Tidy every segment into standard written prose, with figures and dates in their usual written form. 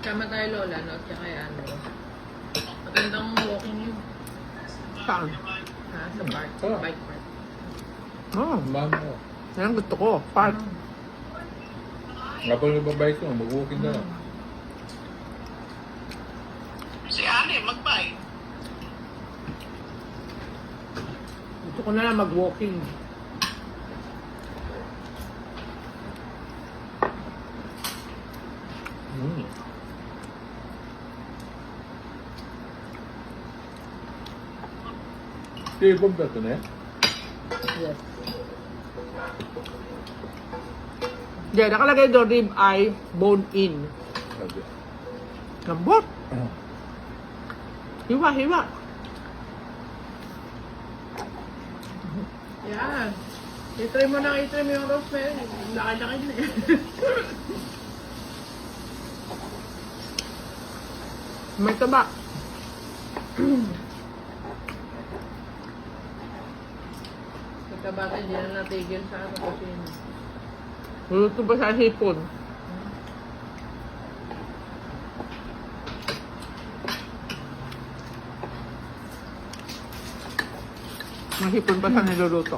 Kama tayo lola, no? Tsaka ano. Magandang walking yun. Saan? Ha? Sa park. Ah. Bike park. Oh, Mama. yan ang gusto ko. Park. Nga pa nababike ko, mag-walking na lang. Si Ani, mag-bike. Gusto ko na lang mag-walking. Ibon ba ito na yan? Yes. Diyan, nakalagay doon rib eye, bone in. Sabi. Lambot. Hiwa, hiwa. Yan. I-try mo na, i-try mo yung rosemary. Laki-laki na yan. May taba. Pagkabata, hindi na natigil sa ano kasi. Luto ba sa hipon? Mahipon pa sa niluluto.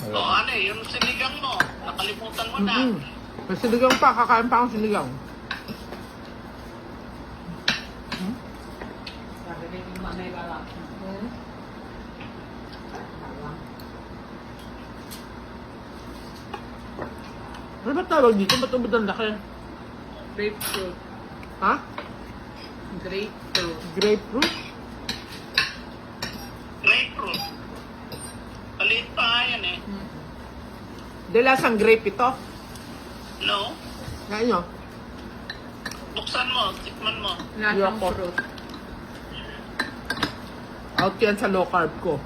O, Ani, yung sinigang mo. Nakalimutan mo na. May sinigang pa, kakain pa akong sinigang. Ano ba tawag dito? Ba't ubod ang laki? Grapefruit. Ha? Grapefruit. Grapefruit? Grapefruit. Maliit pa nga yan eh. De lasang grape ito. No? Ngayon nyo. Buksan mo, tikman mo. Lasang Yoko. fruit. Out yan sa low carb ko.